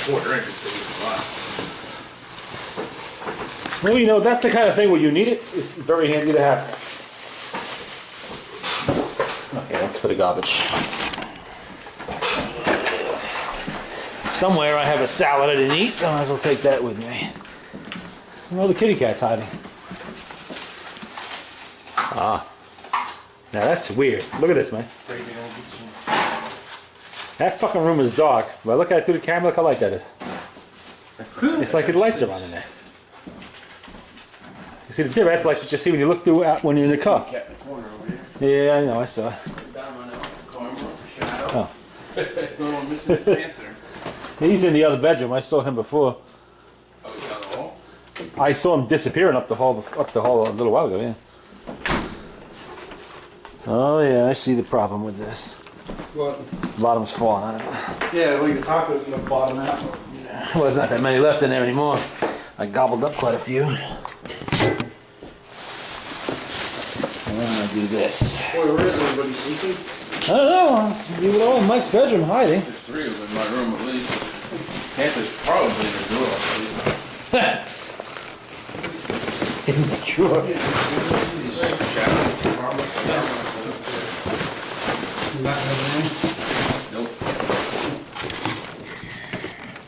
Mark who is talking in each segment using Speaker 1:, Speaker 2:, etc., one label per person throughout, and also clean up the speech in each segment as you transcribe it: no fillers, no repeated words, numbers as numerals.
Speaker 1: 1/4 inch is a lot.
Speaker 2: Well, you know, that's the kind of thing where you need it. It's very handy to have. Okay, that's for the garbage. Somewhere I have a salad I didn't eat, so I might as well take that with me. Oh, the kitty cat's hiding. Ah. Now that's weird. Look at this, man. That fucking room is dark. But I look at it through the camera, look how light that is. It's like the lights are on in there. You see the difference? That's like you see when you look through when you're in the car. Yeah, I know, I saw it. Oh. He's in the other bedroom. I saw him before.
Speaker 1: Oh, he's down the hall?
Speaker 2: I saw him disappearing up the hall a little while ago, yeah. Oh yeah, I see the problem with this.
Speaker 3: What?
Speaker 2: The bottom's falling out of it.
Speaker 3: Yeah, well, your tacos in the bottom out.
Speaker 2: Well, there's not that many left in there anymore. I gobbled up quite a few. And then I do this.
Speaker 3: Boy, where is everybody sleeping?
Speaker 2: I don't know. You were all in Mike's bedroom hiding.
Speaker 1: There's 3 of them in my room at least. Panther's probably in the door.
Speaker 2: Sure.
Speaker 1: Nope.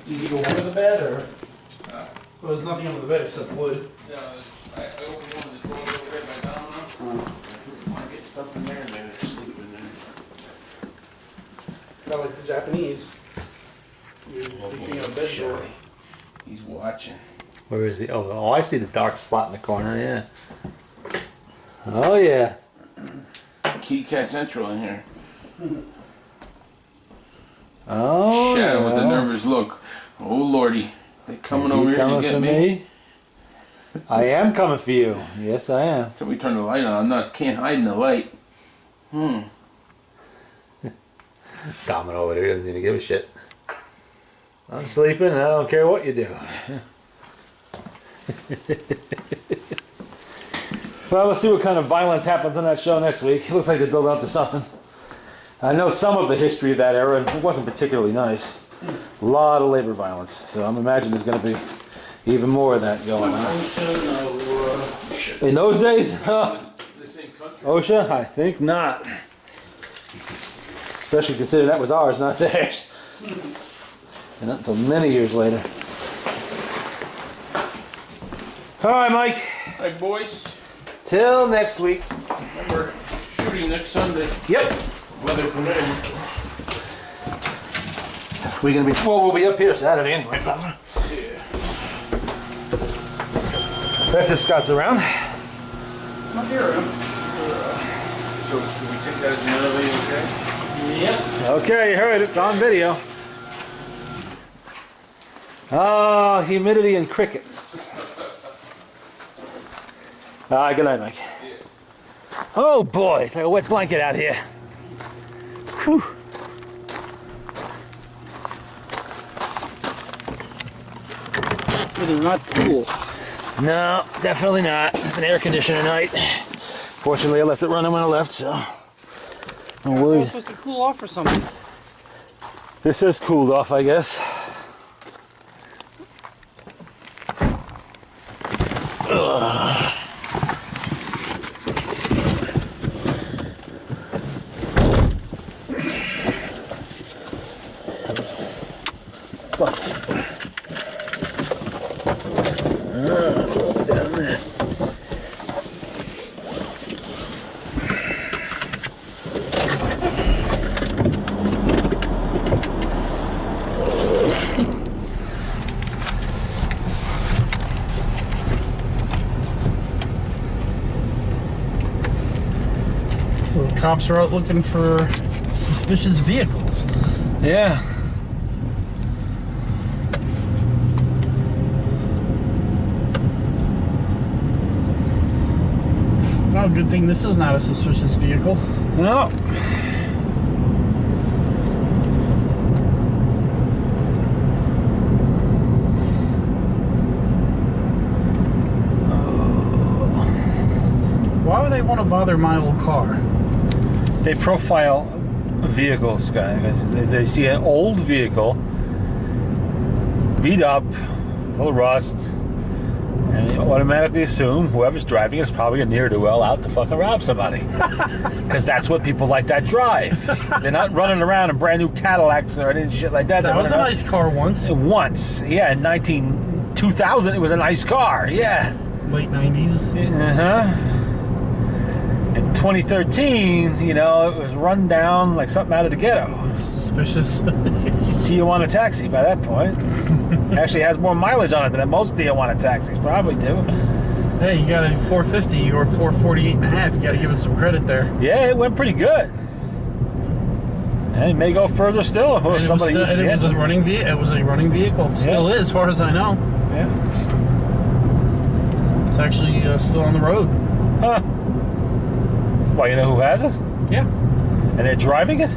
Speaker 3: Did you go under the bed, or? Well, there's nothing under the bed except wood.
Speaker 1: Yeah, I opened one of the doors over there by Domino. I get stuff in there and they're sleeping in there.
Speaker 3: Not like the Japanese. You're sleeping on a bed door.
Speaker 1: He's watching.
Speaker 2: Where is he? Oh, I see the dark spot in the corner, yeah. Oh, yeah.
Speaker 1: Kitty Cat Central in here.
Speaker 2: Oh,
Speaker 1: Shadow with the
Speaker 2: yeah.
Speaker 1: nervous look. Oh, Lordy. They coming
Speaker 2: Is he
Speaker 1: over here
Speaker 2: coming
Speaker 1: to get
Speaker 2: for
Speaker 1: me?
Speaker 2: I am coming for you. Yes, I am.
Speaker 1: Till we turn the light on. Can't hide in the light.
Speaker 2: Domino over there doesn't even give a shit. I'm sleeping and I don't care what you do. Well, let's see what kind of violence happens on that show next week. It looks like they build up to something. I know some of the history of that era, and it wasn't particularly nice. A lot of labor violence, so I'm imagining there's going to be even more of that going on. In those days?
Speaker 1: The same country.
Speaker 2: OSHA? I think not. Especially considering that was ours, not theirs. And not until many years later. All right, Mike.
Speaker 1: Hi, boys.
Speaker 2: Till next week.
Speaker 1: Remember, shooting next Sunday.
Speaker 2: Yep.
Speaker 1: Weather permitting.
Speaker 2: We're gonna be. Well, we'll be up here Saturday anyway.
Speaker 1: Yeah.
Speaker 2: That's if Scott's around.
Speaker 3: Not here,
Speaker 1: So, should we take that as another video, okay?
Speaker 3: Yep.
Speaker 2: Okay, you heard it. It's on video. Oh, humidity and crickets. Good night, Mike. Oh boy, it's like a wet blanket out here. Whew.
Speaker 3: It is not cool.
Speaker 2: No, definitely not. It's an air conditioner night. Fortunately, I left it running when I left, so no
Speaker 3: It's
Speaker 2: worries.
Speaker 3: supposed to cool off or something.
Speaker 2: This has cooled off, I guess. Ugh. It's all down there.
Speaker 3: So the cops are out looking for suspicious vehicles.
Speaker 2: Yeah.
Speaker 3: Oh, good thing this is not a suspicious vehicle.
Speaker 2: No.
Speaker 3: Why would they want to bother my old car?
Speaker 2: They profile vehicles, guys. They see an old vehicle beat up, full of rust, and you automatically assume whoever's driving is probably a ne'er-do-well out to fucking rob somebody. Because that's what people like that drive. They're not running around in brand new Cadillacs or any shit like that.
Speaker 3: That was a nice car once.
Speaker 2: Once, yeah, in 2000 it was a nice car, yeah.
Speaker 3: Late 90s.
Speaker 2: In 2013, you know, it was run down like something out of the ghetto.
Speaker 3: Suspicious.
Speaker 2: Tijuana taxi by that point. Actually has more mileage on it than most Tijuana taxis probably do.
Speaker 3: Hey, you got a 450 or 448 and a half. You got to give it some credit there.
Speaker 2: Yeah, it went pretty good. And it may go further still.
Speaker 3: And it was a running vehicle. It was a running vehicle. Still is, as far as I know.
Speaker 2: Yeah.
Speaker 3: It's actually still on the road.
Speaker 2: Huh. Well, you know who has it?
Speaker 3: Yeah.
Speaker 2: And they're driving it?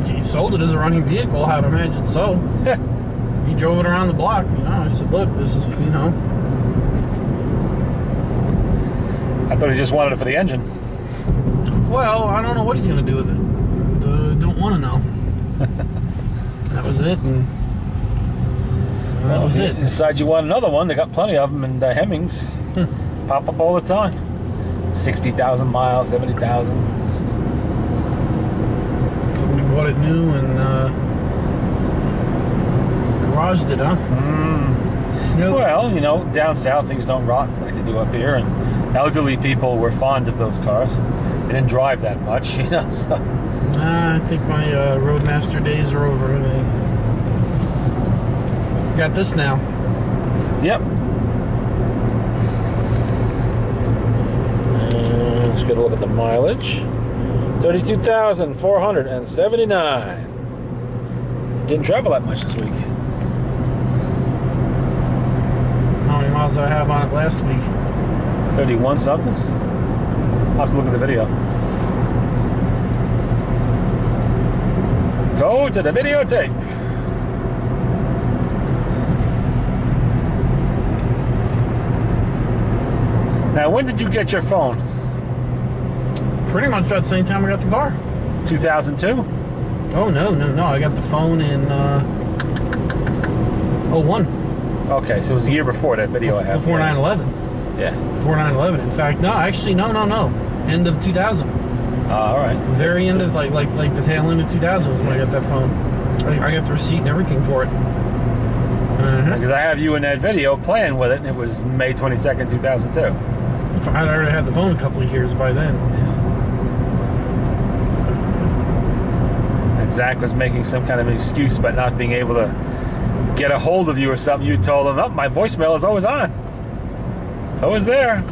Speaker 3: He sold it as a running vehicle. I'd imagine so. He drove it around the block. You know, I said, "Look, this is, you know."
Speaker 2: I thought he just wanted it for the engine.
Speaker 3: Well, I don't know what he's going to do with it. Don't want to know. That was it, and that was it.
Speaker 2: Decide you want another one? They got plenty of them in Hemmings. Pop up all the time. 60,000 miles, 70,000.
Speaker 3: Somebody bought it new and garaged it, huh? Nope.
Speaker 2: Well, you know, down south things don't rot like they do up here, and elderly people were fond of those cars. They didn't drive that much, you know. So.
Speaker 3: I think my Roadmaster days are over. They got this now.
Speaker 2: Yep. Let's get a look at the mileage. 32,479. Didn't travel that much this week.
Speaker 3: How many miles did I have on it last week?
Speaker 2: 31 something. I'll have to look at the video. Go to the videotape. Now, when did you get your phone?
Speaker 3: Pretty much about the same time I got the car.
Speaker 2: 2002?
Speaker 3: Oh, no. I got the phone in 01.
Speaker 2: Okay, so it was a year before that video I have.
Speaker 3: Before 9/11.
Speaker 2: Yeah.
Speaker 3: Before 9/11. In fact, no. Actually, no. End of 2000.
Speaker 2: All right.
Speaker 3: Very end of like the tail end of 2000 was when I got that phone. I got the receipt and everything for it.
Speaker 2: Because I have you in that video playing with it, and it was May 22nd, 2002.
Speaker 3: I'd already had the phone a couple of years by then.
Speaker 2: And Zach was making some kind of an excuse about not being able to get a hold of you or something. You told him, "Oh, my voicemail is always on. It's always there."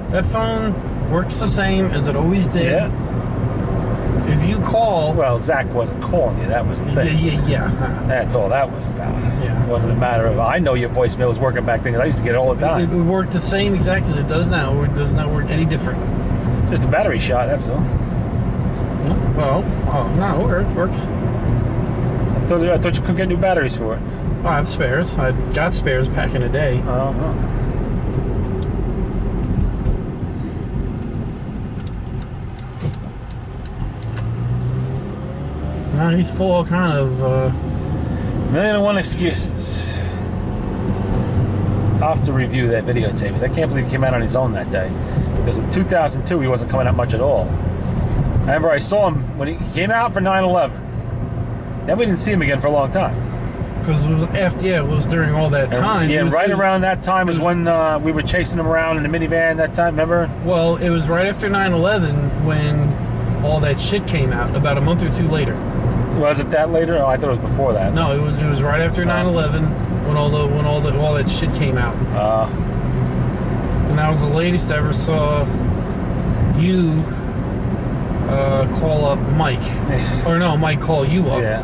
Speaker 3: That phone works the same as it always did.
Speaker 2: Yeah.
Speaker 3: If you call...
Speaker 2: Well, Zach wasn't calling you. That was the thing.
Speaker 3: Yeah.
Speaker 2: That's all that was about.
Speaker 3: Yeah.
Speaker 2: It wasn't a matter of, I know your voicemail was working back then because I used to get it all the time.
Speaker 3: It worked the same exact as it does now. It does not work any different.
Speaker 2: Just a battery shot, that's all.
Speaker 3: Well, no, it works.
Speaker 2: I thought you could get new batteries for it.
Speaker 3: I have spares. I got spares back in the day.
Speaker 2: Uh-huh.
Speaker 3: He's full of kind of...
Speaker 2: Million and one excuses. I'll have to review that videotape. I can't believe he came out on his own that day. Because in 2002, he wasn't coming out much at all. I remember I saw him when he came out for 9/11. Then we didn't see him again for a long time.
Speaker 3: Because it was after, it was during all that time.
Speaker 2: Yeah, around that time was when we were chasing him around in the minivan that time, remember?
Speaker 3: Well, it was right after 9/11 when all that shit came out, about a month or two later.
Speaker 2: Was it that later? Oh, I thought it was before that.
Speaker 3: No, it was right after 9/11 when all that shit came out. And that was the latest I ever saw you call up Mike, or no, Mike call you up.
Speaker 2: Yeah.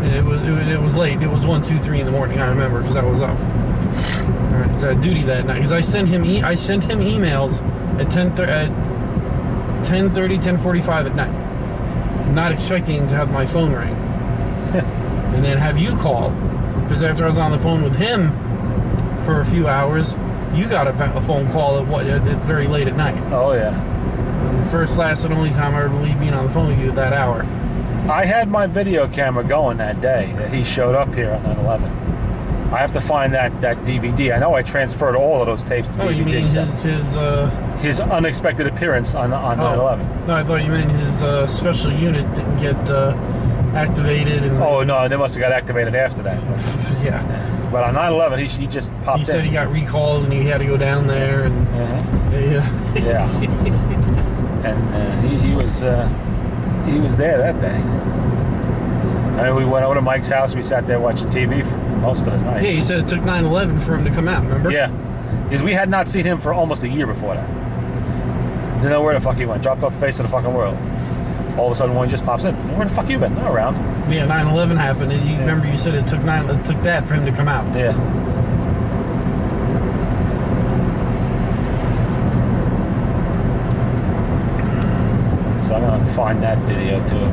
Speaker 3: And it was late. It was 1, 2, 3 in the morning. I remember because I was up. Because I had duty that night. Because I sent him emails at 10:30, 10:45 at night, not expecting to have my phone ring, and then have you call. Because after I was on the phone with him for a few hours, you got a phone call at very late at night.
Speaker 2: Oh yeah.
Speaker 3: The first, last, and only time I ever believe being on the phone with you at that hour.
Speaker 2: I had my video camera going that day that he showed up here on 9/11. I have to find that DVD. I know I transferred all of those tapes to DVD.
Speaker 3: Oh, you mean
Speaker 2: his unexpected appearance on 9/11.
Speaker 3: No, I thought you meant his special unit didn't get activated. And
Speaker 2: Oh no, they must have got activated after that.
Speaker 3: yeah.
Speaker 2: But on 9/11, he just popped
Speaker 3: He said
Speaker 2: in.
Speaker 3: he got recalled and he had to go down there and yeah.
Speaker 2: Yeah. And he was there that day. I mean, we went over to Mike's house. We sat there watching TV for most of the night.
Speaker 3: Yeah, he said it took 9/11 for him to come out, remember?
Speaker 2: Yeah. Because we had not seen him for almost a year before that. Didn't know where the fuck he went. Dropped off the face of the fucking world. All of a sudden, one just pops in. Where the fuck you been? Not around.
Speaker 3: Yeah, 9/11 happened, and you remember you said it took that for him to come out.
Speaker 2: Yeah. So I'm gonna find that video too.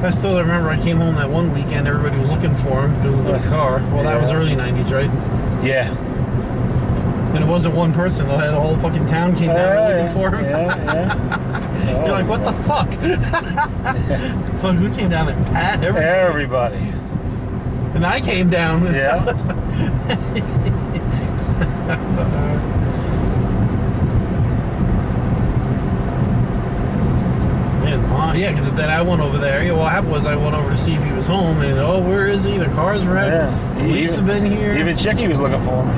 Speaker 3: I still remember I came home that one weekend, everybody was looking for him because of the car. Well, that was
Speaker 2: Yeah.
Speaker 3: early 90s, right?
Speaker 2: Yeah.
Speaker 3: And it wasn't one person, the whole fucking town came down looking for him.
Speaker 2: Yeah.
Speaker 3: You're like, what the fuck? Fuck, who came down there? Pat?
Speaker 2: Everybody.
Speaker 3: And I came down.
Speaker 2: Yeah.
Speaker 3: Yeah, because then I went over there. Yeah, what happened was I went over to see if he was home, and where is he? The car's wrecked.
Speaker 2: Yeah.
Speaker 3: Police have been here.
Speaker 2: Even Chicky was looking for him.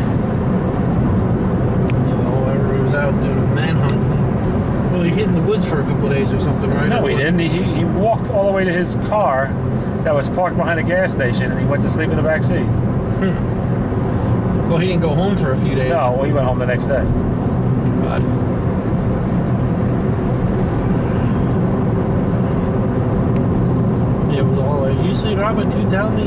Speaker 3: Everybody was out doing a manhunt. Well, he hid in the woods for a couple of days or something, right?
Speaker 2: No, he didn't. He walked all the way to his car that was parked behind a gas station, and he went to sleep in the back seat.
Speaker 3: Well, he didn't go home for a few days.
Speaker 2: No, well, he went home the next day.
Speaker 3: God. Yeah, it was all like, you see Robert, you tell me.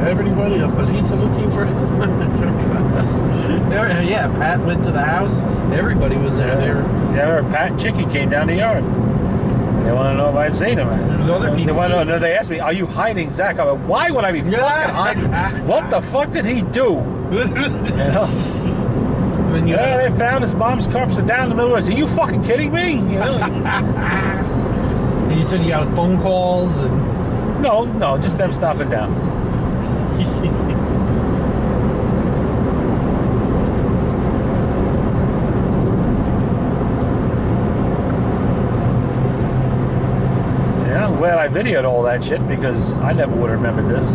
Speaker 3: Everybody, the police are looking for yeah, Pat went to the house. Everybody was there. They were,
Speaker 2: Yeah, Pat and Chicky came down the yard. They want to know if I'd seen him.
Speaker 3: There's other people
Speaker 2: They want to
Speaker 3: too.
Speaker 2: know. They asked me, "Are you hiding Zach?" I went, "Why would I be fucking hiding? What the fuck did he do?" You know?
Speaker 3: and then you
Speaker 2: Yeah, they found his mom's corpse down in the middle of the woods. Are you fucking kidding me? You know?
Speaker 3: and you said you got phone calls and
Speaker 2: No, just them stopping down. See, I'm glad I videoed all that shit because I never would have remembered this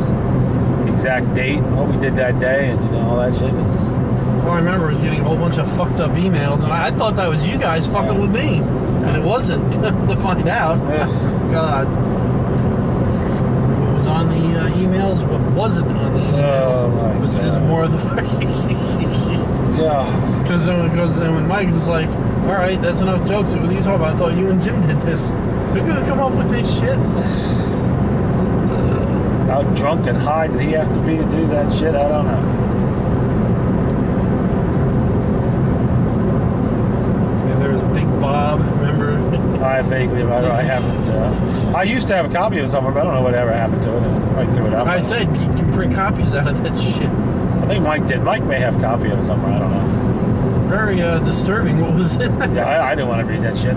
Speaker 2: exact date, what we did that day, and all that shit.
Speaker 3: all I remember was getting a whole bunch of fucked up emails, and I thought that was you guys fucking with me, and it wasn't. To find out, God, what was on the emails, what wasn't on the emails,
Speaker 2: Oh, my
Speaker 3: was
Speaker 2: God.
Speaker 3: more of the fucking.
Speaker 2: God.
Speaker 3: Because then when Mike was like, "All right, that's enough jokes. What are you talking about? I thought you and Jim did this. Who's gonna come up with this shit?"
Speaker 2: How drunk and high did he have to be to do that shit? I don't know.
Speaker 3: And there was Big Bob, remember?
Speaker 2: I vaguely remember. I haven't. I used to have a copy of it somewhere, but I don't know whatever happened to it. I threw it out.
Speaker 3: I said you can print copies out of that shit.
Speaker 2: I think Mike did. Mike may have a copy of it somewhere. I don't know.
Speaker 3: Very disturbing. What was it?
Speaker 2: Yeah, I didn't want to read that shit.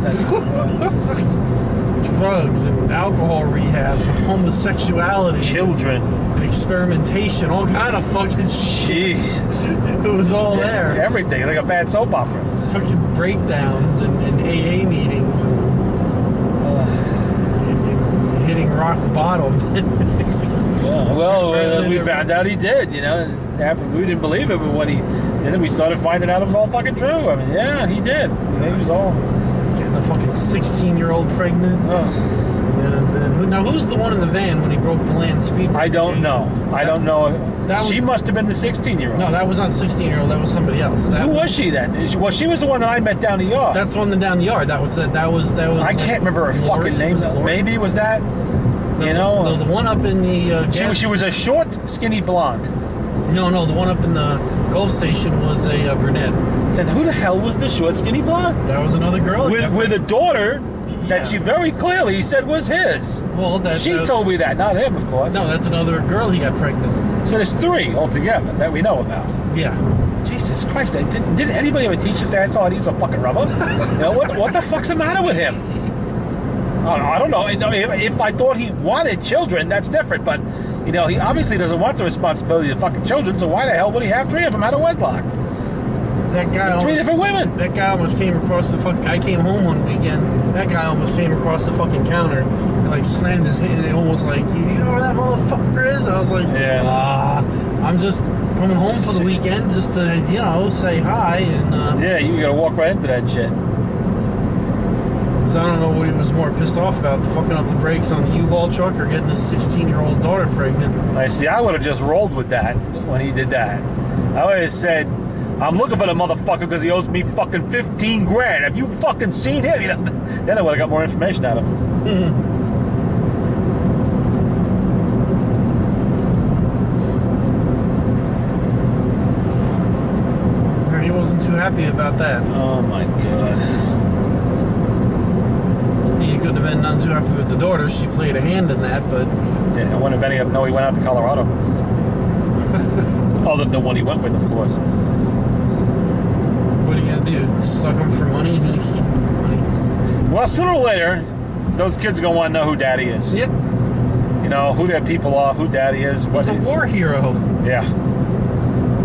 Speaker 3: Drugs and alcohol rehab, homosexuality,
Speaker 2: Children.
Speaker 3: and experimentation, all kind of fucking shit.
Speaker 2: Jeez.
Speaker 3: It was all there.
Speaker 2: Everything. Like a bad soap opera.
Speaker 3: Fucking breakdowns and AA meetings and hitting rock bottom.
Speaker 2: Yeah. Well, we found out he did. After we didn't believe it, but and then we started finding out it was all fucking true. I mean, yeah, he did. He was all.
Speaker 3: Getting a fucking 16-year-old pregnant. Now, who's the one in the van when he broke the land speed?
Speaker 2: I don't know. I don't know. She
Speaker 3: was-
Speaker 2: must have been the 16-year-old.
Speaker 3: No, that was not 16-year-old. That was somebody else.
Speaker 2: Who was she then? Well, she was the one that I met down the yard.
Speaker 3: That's the one down the yard. That was.
Speaker 2: I can't remember her
Speaker 3: Lori?
Speaker 2: fucking name.
Speaker 3: Was it Lori?
Speaker 2: Maybe it was that.
Speaker 3: No, the one up in the.
Speaker 2: She was a short, skinny blonde.
Speaker 3: No, the one up in the Gulf Station was a brunette.
Speaker 2: Then who the hell was the short, skinny blonde?
Speaker 3: That was another girl.
Speaker 2: With a daughter that she very clearly said was his.
Speaker 3: Well,
Speaker 2: She told me that, not him, of course.
Speaker 3: No, that's another girl he got pregnant.
Speaker 2: So there's three altogether that we know about.
Speaker 3: Yeah.
Speaker 2: Jesus Christ! Didn't anybody ever teach this asshole how to use a fucking rubber? You know, what the fuck's the matter with him? I don't know. If I thought he wanted children, that's different. But, you know, he obviously doesn't want the responsibility of fucking children, so why the hell would he have 3 of them out of wedlock?
Speaker 3: That guy
Speaker 2: 3 different women.
Speaker 3: That guy almost came across the fucking... I came home one weekend. That guy almost came across the fucking counter and, like, slammed his hand. Almost like, you know where that motherfucker is? I was like,
Speaker 2: Yeah.
Speaker 3: I'm just coming home for the weekend just to, you know, say hi. And
Speaker 2: Yeah, you gotta walk right into that shit.
Speaker 3: I don't know what he was more pissed off about, the fucking off the brakes on the U-Haul truck or getting his 16-year-old daughter pregnant.
Speaker 2: I see. I would have just rolled with that when he did that. I would have said, I'm looking for the motherfucker because he owes me fucking 15 grand. Have you fucking seen him? You know, then I would have got more information out of him.
Speaker 3: He wasn't too happy about that.
Speaker 2: Oh my god.
Speaker 3: He couldn't have been none too happy with the daughter. She played a hand in that, but...
Speaker 2: Yeah, I wonder if any of them know he went out to Colorado. Other than the one he went with, of course.
Speaker 3: What are you gonna do? Suck him for money? Money.
Speaker 2: Well, sooner or later, those kids are gonna want to know who Daddy is.
Speaker 3: Yep.
Speaker 2: You know, who their people are, who Daddy is.
Speaker 3: He's a war hero.
Speaker 2: Yeah.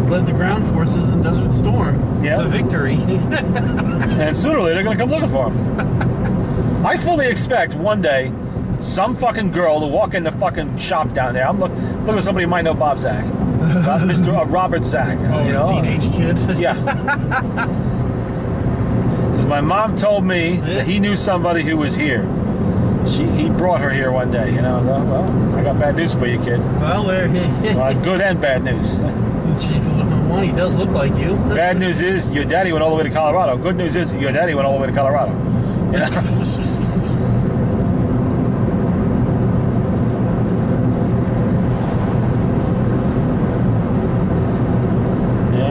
Speaker 3: Led the ground forces in Desert Storm.
Speaker 2: Yeah.
Speaker 3: To victory.
Speaker 2: And sooner or later, they're gonna come looking for him. I fully expect one day some fucking girl to walk in the fucking shop down there. I'm looking at somebody who might know Bob Zach. Mr. Robert Zach.
Speaker 3: Oh,
Speaker 2: you know?
Speaker 3: a teenage kid.
Speaker 2: Yeah. Because my mom told me that he knew somebody who was here. He brought her here one day. You know, well, I got bad news for you, kid.
Speaker 3: Well,
Speaker 2: Good and bad news.
Speaker 3: One, he does look like you.
Speaker 2: Bad news is your daddy went all the way to Colorado. Good news is your daddy went all the way to Colorado. You know?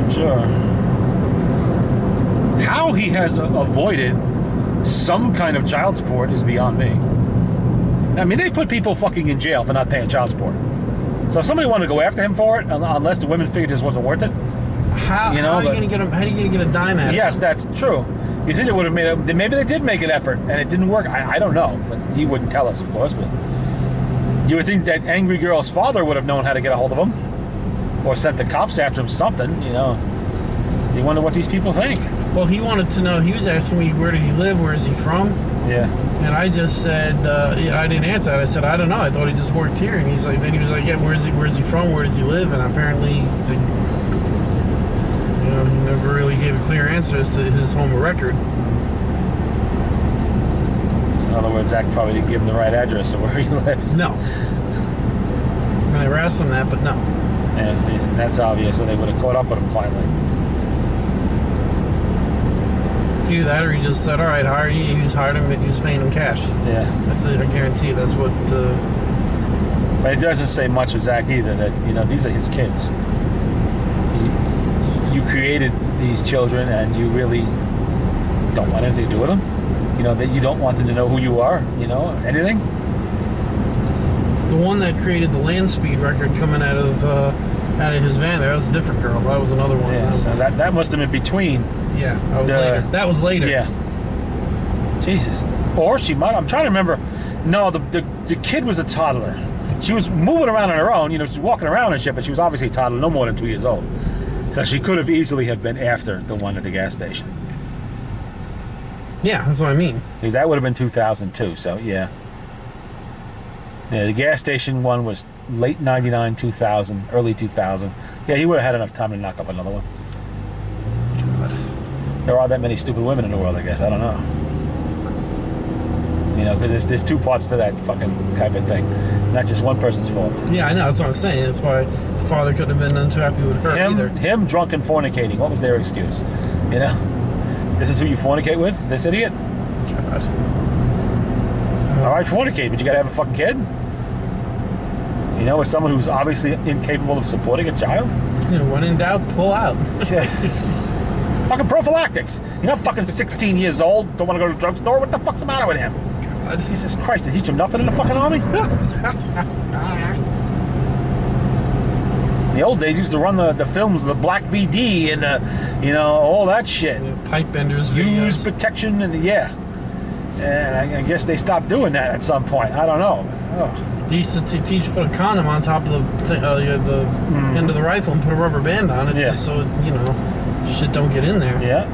Speaker 2: Sure. How he has avoided some kind of child support is beyond me. I mean, they put people fucking in jail for not paying child support. So if somebody wanted to go after him for it, unless the women figured this wasn't worth it,
Speaker 3: how are you gonna get him? How are you gonna get a dime at it?
Speaker 2: Yes, that's true. You think it would have made it? Maybe they did make an effort and it didn't work. I don't know, but he wouldn't tell us, of course. But you would think that angry girl's father would have known how to get a hold of him. Or sent the cops after him, something, you know. You wonder what these people think.
Speaker 3: Well, he wanted to know, he was asking me, where did he live, where is he from?
Speaker 2: Yeah.
Speaker 3: And I just said, I didn't answer that. I said, I don't know, I thought he just worked here. And he's like, then he was like, yeah, where is he from, where does he live? And apparently, he never really gave a clear answer as to his home record.
Speaker 2: So in other words, Zach probably didn't give him the right address of where he lives.
Speaker 3: No. I never asked him that, but no.
Speaker 2: And that's obvious, so they would have caught up with him finally.
Speaker 3: Either that, or he just said, all right, hire you. He was hired him, he was paying him cash.
Speaker 2: Yeah.
Speaker 3: That's it, I guarantee. That's what...
Speaker 2: But it doesn't say much of Zach either, that, you know, these are his kids. You created these children, and you really don't want anything to do with them. You know, that you don't want them to know who you are, you know, anything.
Speaker 3: The one that created the land speed record coming out of his van there, that was a different girl. That was another one.
Speaker 2: Yeah, so that must have been between.
Speaker 3: Yeah, that was later. That was later.
Speaker 2: Yeah. Jesus. Or she might. I'm trying to remember. No, the kid was a toddler. She was moving around on her own. You know, she's walking around and shit, but she was obviously a toddler, no more than 2 years old. So she could have easily have been after the one at the gas station.
Speaker 3: Yeah, that's what I mean.
Speaker 2: Because that would have been 2002. So yeah. Yeah, the gas station one was late 99, 2000, early 2000. Yeah, he would have had enough time to knock up another one. God. There are that many stupid women in the world, I guess. I don't know. You know, because there's 2 parts to that fucking type of thing. It's not just one person's fault.
Speaker 3: Yeah, I know. That's what I'm saying. That's why the father couldn't have been none too happy with her either.
Speaker 2: Him drunk and fornicating. What was their excuse? You know? This is who you fornicate with? This idiot?
Speaker 3: God.
Speaker 2: All right, fornicate, but you gotta have a fucking kid? You know, with someone who's obviously incapable of supporting a child?
Speaker 3: When in doubt, pull out.
Speaker 2: Fucking prophylactics. You're not fucking 16 years old, don't want to go to the drugstore. What the fuck's the matter with him? God. Jesus Christ, they teach him nothing in the fucking army? the old days, he used to run the films, the Black VD and all that shit.
Speaker 3: Pipe benders,
Speaker 2: Use
Speaker 3: videos.
Speaker 2: protection and yeah. And I guess they stopped doing that at some point. I don't know. Oh.
Speaker 3: They used to teach you to put a condom on top of the end of the rifle and put a rubber band on it,
Speaker 2: Yeah.
Speaker 3: just so shit don't get in there.
Speaker 2: Yeah.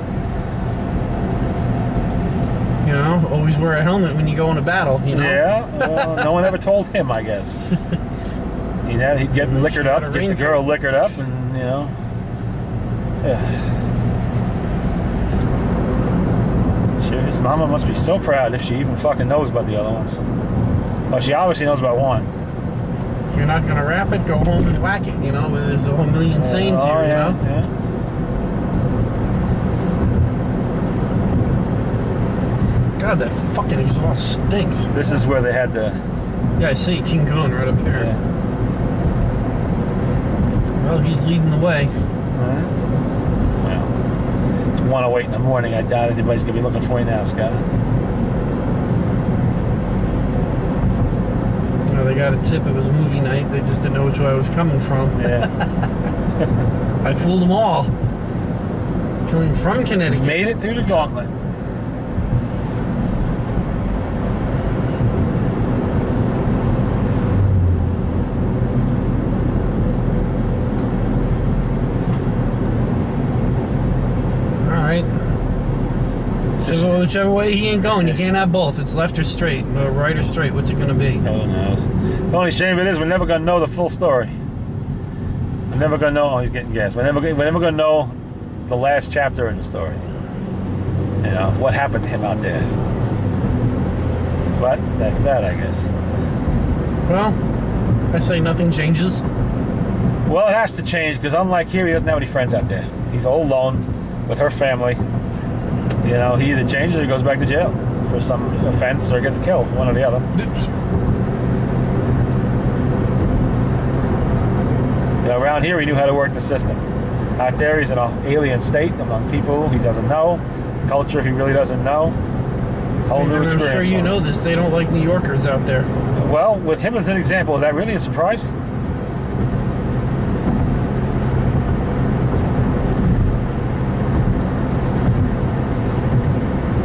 Speaker 3: Always wear a helmet when you go into battle.
Speaker 2: Yeah. Well, no one ever told him, I guess. He'd get liquored up, get the girl liquored up, and Yeah. Sure, his mama must be so proud if she even fucking knows about the other ones. Well, she obviously knows about one.
Speaker 3: If you're not gonna wrap it, go home and whack it. There's a whole million sayings here.
Speaker 2: Yeah.
Speaker 3: God, that fucking exhaust stinks.
Speaker 2: This is where they had the.
Speaker 3: Yeah, I see King Kong right up here.
Speaker 2: Yeah.
Speaker 3: Well, he's leading the way.
Speaker 2: Well, it's 1:08 in the morning. I doubt anybody's gonna be looking for you now, Scott.
Speaker 3: They got a tip. It was movie night. They just didn't know which way I was coming from.
Speaker 2: Yeah.
Speaker 3: I fooled them all. Coming from Connecticut.
Speaker 2: Made it through the gauntlet.
Speaker 3: Whichever way he ain't going, you can't have both. It's left or straight, or right or straight. What's it going to be?
Speaker 2: Who knows? The only shame of it is we're never going to know the full story. We're never going to know. Oh, he's getting gas. We're never going to know the last chapter in the story. What happened to him out there. But that's that, I guess.
Speaker 3: Well, I say nothing changes.
Speaker 2: Well, it has to change because unlike here, he doesn't have any friends out there. He's all alone with her family. He either changes or goes back to jail for some offense or gets killed, one or the other. Around here, he knew how to work the system. Out there, he's in an alien state among people he doesn't know, culture he really doesn't know. It's a whole new experience.
Speaker 3: I'm sure you know this. They don't like New Yorkers out there.
Speaker 2: Well, with him as an example, is that really a surprise?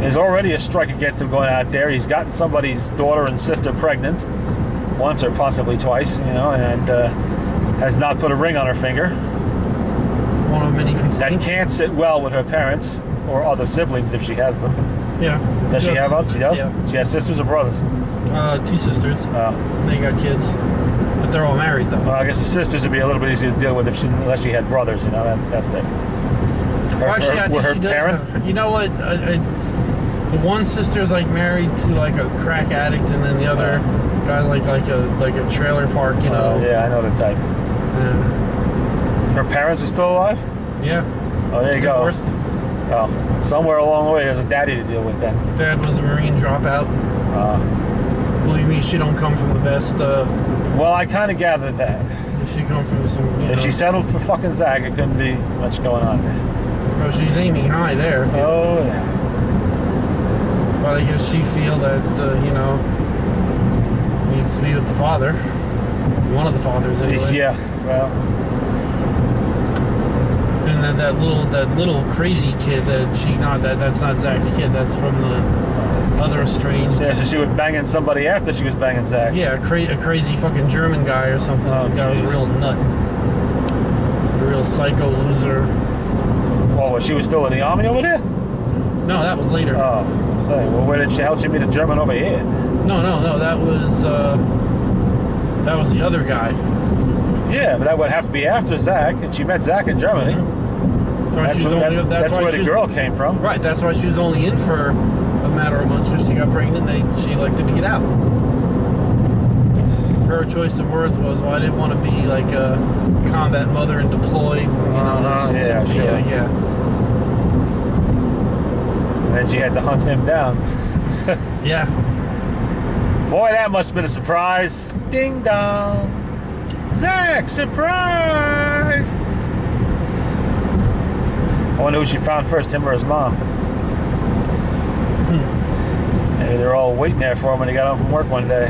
Speaker 2: There's already a strike against him going out there. He's gotten somebody's daughter and sister pregnant, once or possibly twice, and has not put a ring on her finger.
Speaker 3: One of many complaints.
Speaker 2: That can't sit well with her parents or other siblings if she has them.
Speaker 3: Yeah.
Speaker 2: Does she have others? She does?
Speaker 3: Yeah.
Speaker 2: She has sisters or brothers?
Speaker 3: 2 sisters.
Speaker 2: Oh.
Speaker 3: They got kids. But they're all married, though.
Speaker 2: Well, I guess the sisters would be a little bit easier to deal with unless she had brothers, that's different.
Speaker 3: Well, actually, I think
Speaker 2: her
Speaker 3: she does
Speaker 2: parents?
Speaker 3: You know what? The one sister's married to a crack addict, and then the other guy's like a trailer park,
Speaker 2: Yeah, I know the type.
Speaker 3: Yeah.
Speaker 2: Her parents are still alive?
Speaker 3: Yeah.
Speaker 2: Oh, there you go.
Speaker 3: Divorced.
Speaker 2: Oh, somewhere along the way, there's a daddy to deal with then.
Speaker 3: Dad was a Marine dropout. Believe me, she don't come from the best.
Speaker 2: Well, I kind of gathered that.
Speaker 3: If she come from some,
Speaker 2: If she settled for fucking Zach, it couldn't be much going on there.
Speaker 3: Well, she's aiming high there.
Speaker 2: Oh, yeah.
Speaker 3: But I guess she feel that, needs to be with the father. One of the fathers, anyway.
Speaker 2: Yeah, well.
Speaker 3: And then that little crazy kid that's not Zach's kid. That's from the other estranged.
Speaker 2: Yeah, so she was banging somebody after she was banging Zach.
Speaker 3: Yeah, a crazy fucking German guy or something.
Speaker 2: Oh,
Speaker 3: Some guy was a real nut. A real psycho loser.
Speaker 2: Oh, well, she was still in the army over there?
Speaker 3: No, that was later.
Speaker 2: Oh, I was gonna say, well, how did she meet a German over here?
Speaker 3: No, that was the other guy.
Speaker 2: Yeah, but that would have to be after Zach, and she met Zach in Germany. That's where the girl came from.
Speaker 3: Right, that's why she was only in for a matter of months, because she got pregnant and she elected to get out. Her choice of words was, well, I didn't want to be like a combat mother and deployed.
Speaker 2: Yeah, sure.
Speaker 3: Yeah.
Speaker 2: And then she had to hunt him down.
Speaker 3: Yeah.
Speaker 2: Boy, that must have been a surprise. Ding dong. Zach, surprise! I wonder who she found first, him or his mom. Maybe they're all waiting there for him when he got home from work one day.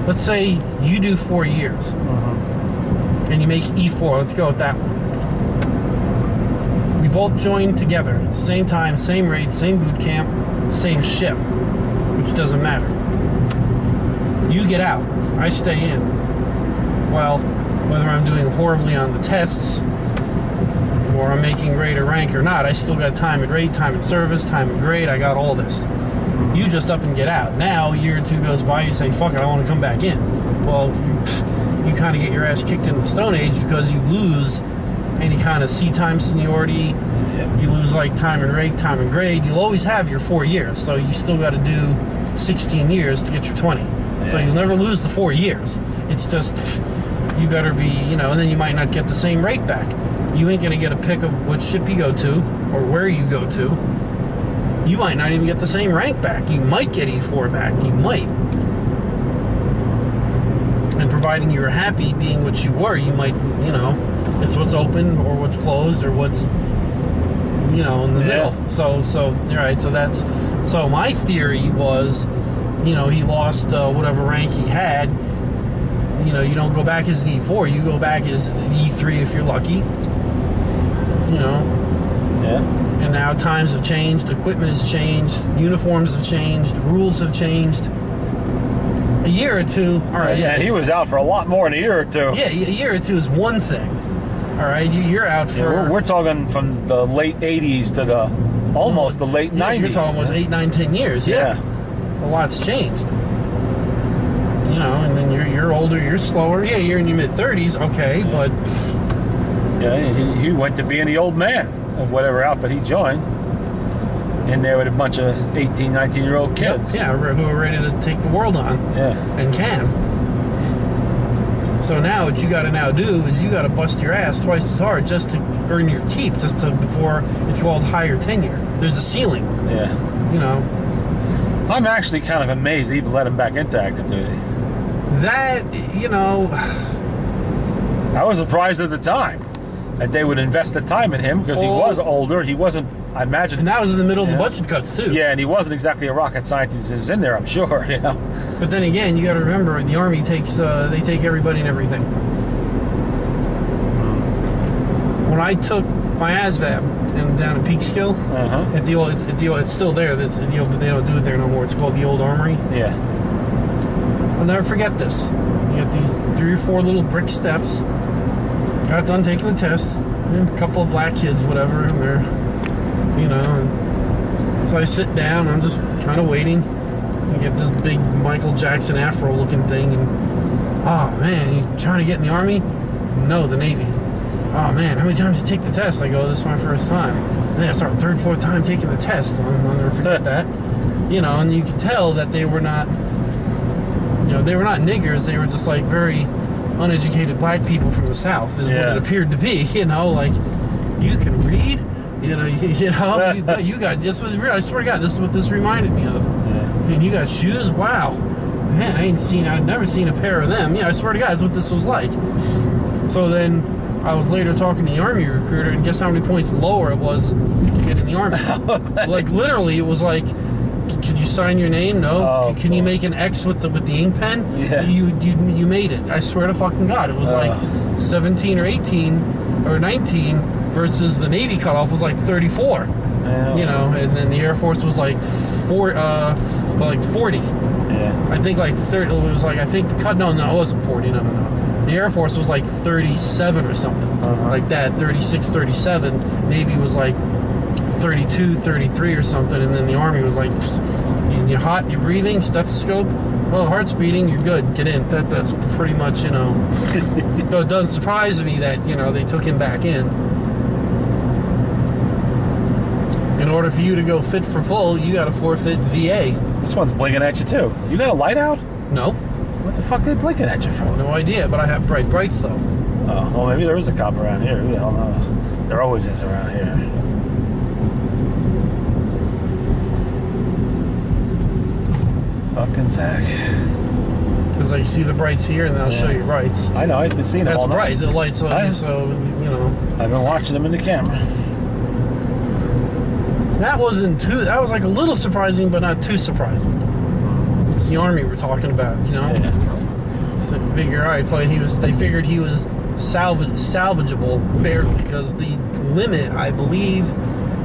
Speaker 3: let's say you do 4 years, and you make E4. Let's go with that one. We both join together at the same time, same rate, same boot camp, same ship, which doesn't matter. You get out, I stay in. Well, whether I'm doing horribly on the tests, or I'm making grade or rank or not, I still got time and rate, time and service, time and grade. I got all this. You just up and get out. Now, a year or two goes by, you say, fuck it, I want to come back in. Well, you kind of get your ass kicked in the Stone Age because you lose any kind of C time seniority. You lose like time and rate, time and grade. You'll always have your 4 years, so you still got to do 16 years to get your 20. So you'll never lose the 4 years. It's just, you better be, you know, and then you might not get the same rate back. You ain't going to get a pick of what ship you go to or where you go to. You might not even get the same rank back. You might get E4 back. You might. And providing you're happy being what you were, you might, you know, it's what's open or what's closed or what's, you know, in the middle. So right, so my theory was, you know, he lost whatever rank he had. You know, you don't go back as an E4, you go back as an E3 if you're lucky. You know.
Speaker 2: Yeah.
Speaker 3: And now times have changed, equipment has changed, uniforms have changed, rules have changed. A year or two, all right.
Speaker 2: Yeah, he was out for a lot more than a year or two.
Speaker 3: Yeah, a year or two is one thing. All right, you're out for...
Speaker 2: Yeah, we're talking from the late 80s to the almost the late 90s.
Speaker 3: You're talking almost 8, 9, 10 years. Yeah. A lot's changed. You know, and then you're older, you're slower. Yeah, you're in your mid-30s, okay, but...
Speaker 2: Yeah, he went to being the old man of whatever outfit he joined. In there with a bunch of 18, 19-year-old kids.
Speaker 3: Yeah, who are ready to take the world on.
Speaker 2: Yeah.
Speaker 3: And can. So now what you got to now do is you got to bust your ass twice as hard just to earn your keep, just to before it's called higher tenure. There's a ceiling.
Speaker 2: Yeah.
Speaker 3: You know.
Speaker 2: I'm actually kind of amazed they even let him back into active duty.
Speaker 3: That, you know...
Speaker 2: I was surprised at the time that they would invest the time in him because he was older. He wasn't, I imagine...
Speaker 3: And that was in the middle of the budget cuts, too.
Speaker 2: Yeah, and he wasn't exactly a rocket scientist who's in there, I'm sure, you know.
Speaker 3: But then again, you got to remember, the Army takes, they take everybody and everything. When I took my ASVAB down in Peekskill, at the old, it's still there, but they don't do it there no more. It's called the Old Armory.
Speaker 2: Yeah.
Speaker 3: I'll never forget this. You got these 3 or 4 little brick steps. Got done taking the test. And a couple of black kids, whatever, and they're, you know. And so I sit down. I'm just kind of waiting. I get this big Michael Jackson afro-looking thing, and oh man, you trying to get in the Army? No, the Navy. Oh man, how many times did you take the test? I go, this is my first time. And then I start 3rd, 4th time taking the test. I'll never forget that. You know, and you could tell that they were not. You know, they were not niggers. They were just like very uneducated black people from the South, is what it appeared to be. You know, like, you can read. You know, you got, this was real. I swear to God, this is what this reminded me of. Yeah. And you got shoes. Wow, man, I've never seen a pair of them. Yeah, I swear to God, that's what this was like. So then I was later talking to the Army recruiter, and guess how many points lower it was to get in the Army? Like literally, it was like, can you sign your name? No.
Speaker 2: Oh,
Speaker 3: can you make an X with the ink pen?
Speaker 2: Yeah.
Speaker 3: You made it. I swear to fucking God, it was like 17 or 18 or 19 versus the Navy cutoff was like 34. You know, and then the Air Force was like 40.
Speaker 2: Yeah.
Speaker 3: I think like 30. It was like, I think the cut. No, it wasn't 40. No. The Air Force was like 37 or something like that. 36, 37. Navy was like 32, 33 or something, and then the Army was like, you're hot, you're breathing, stethoscope, oh, heart's beating, you're good, get in. That's pretty much, you know. So it doesn't surprise me that, you know, they took him back in. In order for you to go fit for full, you got to forfeit VA.
Speaker 2: This one's blinking at you too. You got a light out?
Speaker 3: No.
Speaker 2: What the fuck are they blinking at you for?
Speaker 3: No idea, but I have brights though.
Speaker 2: Oh, well, maybe there is a cop around here. Who the hell knows? There always is around here. Fucking Zach.
Speaker 3: Because I see the brights here, and then I'll show you brights.
Speaker 2: I know, I've been seeing them all night.
Speaker 3: That's bright. The lights on you, so, you know.
Speaker 2: I've been watching them in the camera.
Speaker 3: That wasn't too, that was like a little surprising, but not too surprising. It's the Army we're talking about, you know?
Speaker 2: Yeah.
Speaker 3: So you figure, all right, fine. They figured he was salvageable, barely, because the limit, I believe,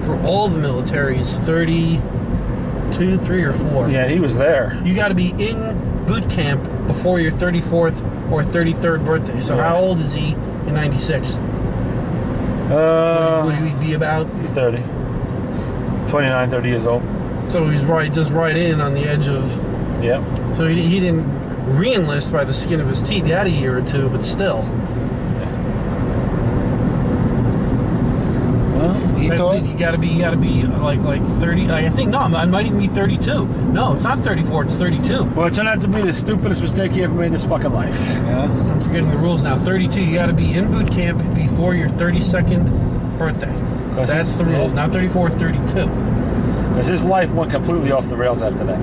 Speaker 3: for all the military is 32, 3, or 4.
Speaker 2: Yeah, he was there.
Speaker 3: You got to be in boot camp before your 34th or 33rd birthday. So how old is he in 96? Would he be about
Speaker 2: 30. 29, 30 years old.
Speaker 3: So he's just right in on the edge of.
Speaker 2: Yep.
Speaker 3: So he didn't re-enlist by the skin of his teeth. He had a year or two, but still.
Speaker 2: Well, he
Speaker 3: That's
Speaker 2: thought.
Speaker 3: it. You gotta be like 30. I think no, it might even be 32. No, it's not 34. It's 32.
Speaker 2: Well, it turned out to be the stupidest mistake he ever made in his fucking life. Yeah.
Speaker 3: I'm forgetting the rules now. 32. You gotta be in boot camp before your 32nd birthday. That's the rule. Not 34, 32.
Speaker 2: Because his life went completely off the rails after that.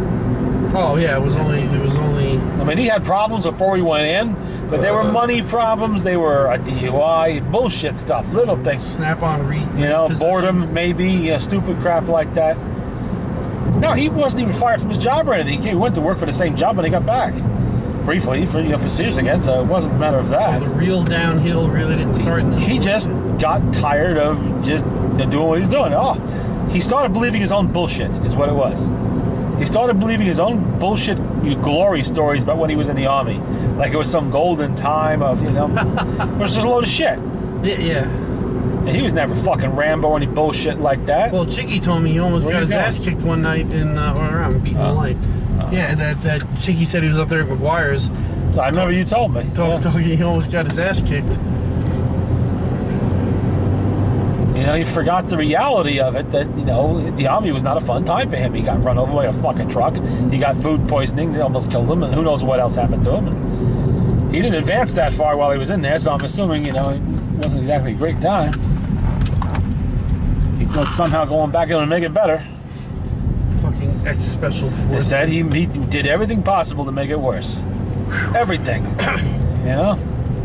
Speaker 3: Oh yeah, it was only.
Speaker 2: I mean, he had problems before he went in, but they were money problems. They were a DUI, bullshit stuff, little things.
Speaker 3: Snap-on
Speaker 2: Boredom, maybe, stupid crap like that. No, he wasn't even fired from his job or anything. He went to work for the same job when he got back. Briefly, for Sears again, so it wasn't a matter of that.
Speaker 3: So the real downhill really didn't start until
Speaker 2: He just got tired of just doing what he was doing. Oh, he started believing his own bullshit, is what it was. He started believing his own bullshit glory stories about when he was in the Army. Like it was some golden time of, it was just a load of shit.
Speaker 3: Yeah.
Speaker 2: And he was never fucking Rambo or any bullshit like that.
Speaker 3: Well, Chicky told me he almost got his ass kicked one night in, around beating the light. Yeah, that Chicky said he was up there at McGuire's.
Speaker 2: I remember you told me.
Speaker 3: He almost got his ass kicked.
Speaker 2: He forgot the reality of it, that, the Army was not a fun time for him. He got run over by a fucking truck. He got food poisoning. They almost killed him, and who knows what else happened to him. And he didn't advance that far while he was in there, so I'm assuming, it wasn't exactly a great time. He thought somehow going back in would make it better.
Speaker 3: Fucking ex-special forces.
Speaker 2: Instead, he did everything possible to make it worse. Everything.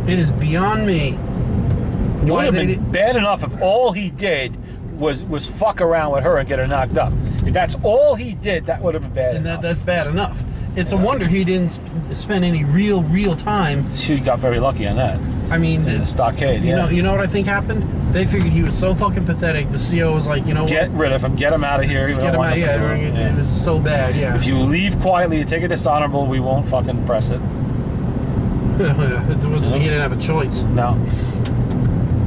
Speaker 3: It is beyond me.
Speaker 2: It would have been bad enough if all he did was fuck around with her and get her knocked up. If that's all he did, that would have been bad enough.
Speaker 3: That's bad enough. It's a wonder he didn't spend any real time.
Speaker 2: She got very lucky on that.
Speaker 3: I mean,
Speaker 2: the stockade.
Speaker 3: You know what I think happened? They figured he was so fucking pathetic. The CO was like,
Speaker 2: get rid of him, get him out of here.
Speaker 3: Just get him out. Yeah, it was so bad. Yeah.
Speaker 2: If you leave quietly and take a dishonorable, we won't fucking press it.
Speaker 3: He didn't have a choice.
Speaker 2: No.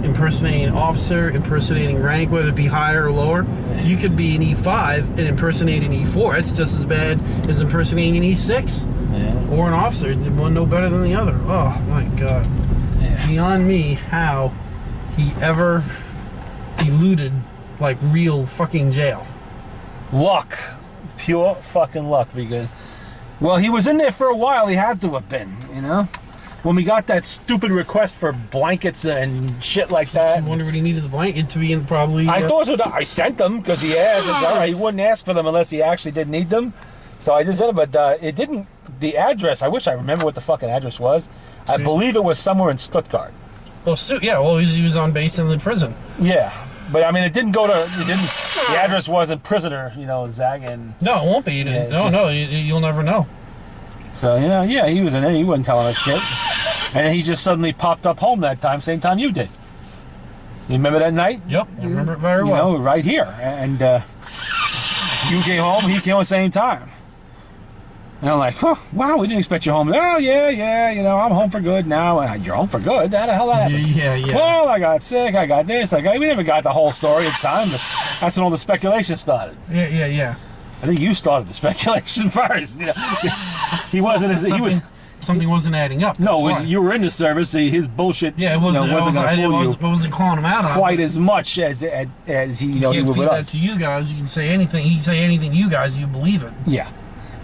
Speaker 3: Impersonating an officer, impersonating rank, whether it be higher or lower. You could be an E5 and impersonate an E4. It's just as bad as impersonating an E6 or an officer. It's one no better than the other. Oh my God. Yeah. Beyond me how he ever eluded like real fucking jail.
Speaker 2: Luck. Pure fucking luck, because well, he was in there for a while. He had to have been, when we got that stupid request for blankets and shit like that.
Speaker 3: I wonder what he needed the blanket to be in, probably.
Speaker 2: I thought so. I sent them because he asked. All right, he wouldn't ask for them unless he actually did need them. So I just sent them, but it didn't. The address, I wish I remember what the fucking address was. I believe it was somewhere in Stuttgart.
Speaker 3: Well, he was on base in the prison.
Speaker 2: Yeah. But I mean, it didn't go to. The address wasn't prisoner, Zag and.
Speaker 3: No, it won't be. You'll never know.
Speaker 2: So he was in there. He wasn't telling us shit, and then he just suddenly popped up home that time, same time you did. You remember that night?
Speaker 3: Yep, I remember it very well.
Speaker 2: Right here, and you came home. He came at the same time. And I'm like, wow, we didn't expect you home. Oh, yeah, I'm home for good now. You're home for good? How the hell that happened?
Speaker 3: Yeah.
Speaker 2: Well, I got sick, I got this, we never got the whole story at the time, but that's when all the speculation started.
Speaker 3: Yeah.
Speaker 2: I think you started the speculation first. He wasn't as, he was...
Speaker 3: Something wasn't adding up.
Speaker 2: No, you were in the service, so his bullshit wasn't going to fool you.
Speaker 3: I wasn't calling him out on
Speaker 2: quite as much as he
Speaker 3: he would with us. To you guys, you can say anything. He can say anything to you guys, you believe it.
Speaker 2: Yeah.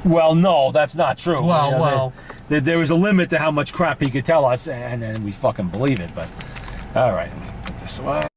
Speaker 2: Well, no, that's not true.
Speaker 3: Well.
Speaker 2: There was a limit to how much crap he could tell us, and then we fucking believe it. But all right, let me put this away.